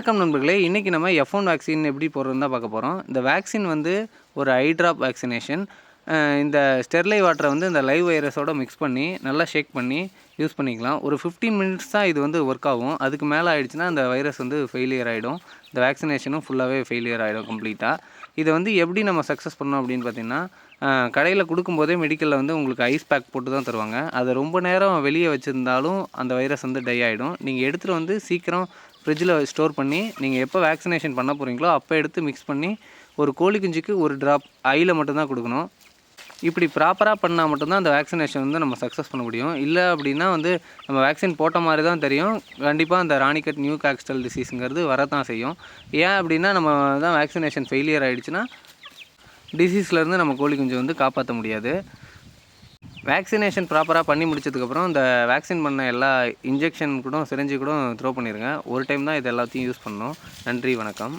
வணக்கம் நண்பர்களே. இன்றைக்கி நம்ம F1 வேக்சின் எப்படி போடுறதுன்னு தான் பார்க்க போகிறோம். இந்த வேக்சின் வந்து ஒரு ஐ ட்ராப் வேக்சினேஷன். இந்த ஸ்டெர்லை வாட்டரை வந்து இந்த லைவ் வைரஸோடு மிக்ஸ் பண்ணி நல்லா ஷேக் பண்ணி யூஸ் பண்ணிக்கலாம். ஒரு 15 மினிட்ஸ் தான் இது வந்து ஒர்க் ஆகும். அதுக்கு மேலே ஆகிடுச்சுன்னா அந்த வைரஸ் வந்து ஃபெயிலியர் ஆகிடும். இந்த வேக்சினேஷனும் ஃபுல்லாகவே ஃபெயிலியர் ஆகிடும் கம்ப்ளீட்டாக. இதை வந்து எப்படி நம்ம சக்ஸஸ் பண்ணோம் அப்படின்னு பார்த்திங்கன்னா, கடையில் கொடுக்கும்போதே மெடிக்கலில் வந்து உங்களுக்கு ஐஸ் பேக் போட்டு தான் தருவாங்க. அதை ரொம்ப நேரம் வெளியே வச்சுருந்தாலும் அந்த வைரஸ் வந்து டை ஆகிடும். நீங்கள் எடுத்துகிட்டு வந்து சீக்கிரம் ஃப்ரிட்ஜில் ஸ்டோர் பண்ணி நீங்கள் எப்போ வேக்சினேஷன் பண்ண போகிறீங்களோ அப்போ எடுத்து மிக்ஸ் பண்ணி ஒரு கோழி குஞ்சுக்கு ஒரு ட்ராப் ஐயில் மட்டும்தான் கொடுக்கணும். இப்படி ப்ராப்பராக பண்ணால் மட்டும்தான் அந்த வேக்சினேஷன் வந்து நம்ம சக்ஸஸ் பண்ண முடியும். இல்லை அப்படின்னா வந்து நம்ம வேக்சின் போட்ட மாதிரி தான் தெரியும். கண்டிப்பாக அந்த ராணிக்கட் நியூ காக்ஸ்டல் டிசீஸுங்கிறது வரத்தான் செய்யும். ஏன் அப்படின்னா நம்ம தான் வேக்சினேஷன் ஃபெயிலியர் ஆகிடுச்சுன்னா டிசீஸ்லேருந்து நம்ம கோழி குஞ்சு வந்து காப்பாற்ற முடியாது. வேக்சினேஷன் ப்ராப்பராக பண்ணி முடிச்சதுக்கப்புறம் இந்த வேக்சின் பண்ண எல்லா இன்ஜெக்ஷன் கூட சிரிஞ்சு கூட த்ரோ பண்ணிடுங்க. ஒரு டைம் தான் இது எல்லாத்தையும் யூஸ் பண்ணணும். நன்றி, வணக்கம்.